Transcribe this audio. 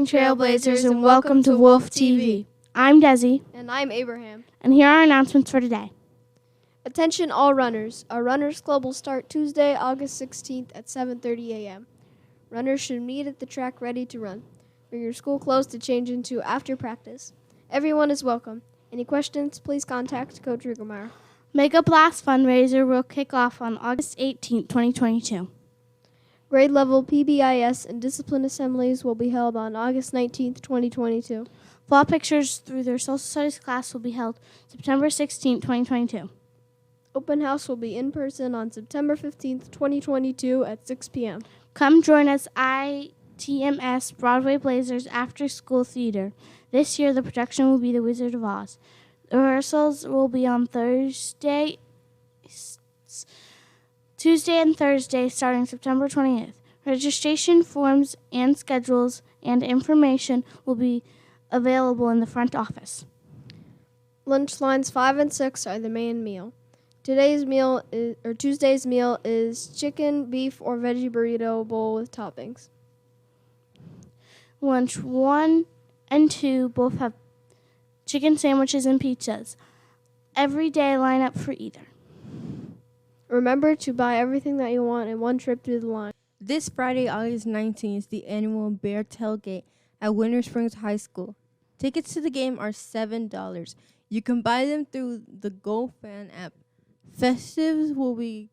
Trailblazers, and welcome to Wolf TV. I'm Desi, And I'm Abraham. and here are our announcements for today. Attention all runners. Our Runners Club will start Tuesday, August 16th at 7:30 a.m. Runners should meet at the track ready to run. Bring your school clothes to change into after practice. Everyone is welcome. Any questions, please contact Coach Rugermeyer. Mega Blast Fundraiser will kick off on August 18th, 2022. Grade level PBIS and discipline assemblies will be held on August 19th, 2022. Fall pictures through their social studies class will be held September 16th, 2022. Open house will be in person on September 15th, 2022 at 6 p.m. Come join us ITMS Broadway Blazers After School Theater. This year, the production will be The Wizard of Oz. The rehearsals will be on Tuesday and Thursday, starting September 20th. Registration forms and schedules and information will be available in the front office. Lunch lines 5 and 6 are the main meal. Tuesday's meal is chicken, beef, or veggie burrito bowl with toppings. Lunch 1 and 2 both have chicken sandwiches and pizzas. Every day, line up for either. Remember to buy everything that you want in one trip through the line. This Friday, August 19th, is the annual Bear Tailgate at Winter Springs High School. Tickets to the game are $7. You can buy them through the GoFan app. Festives will be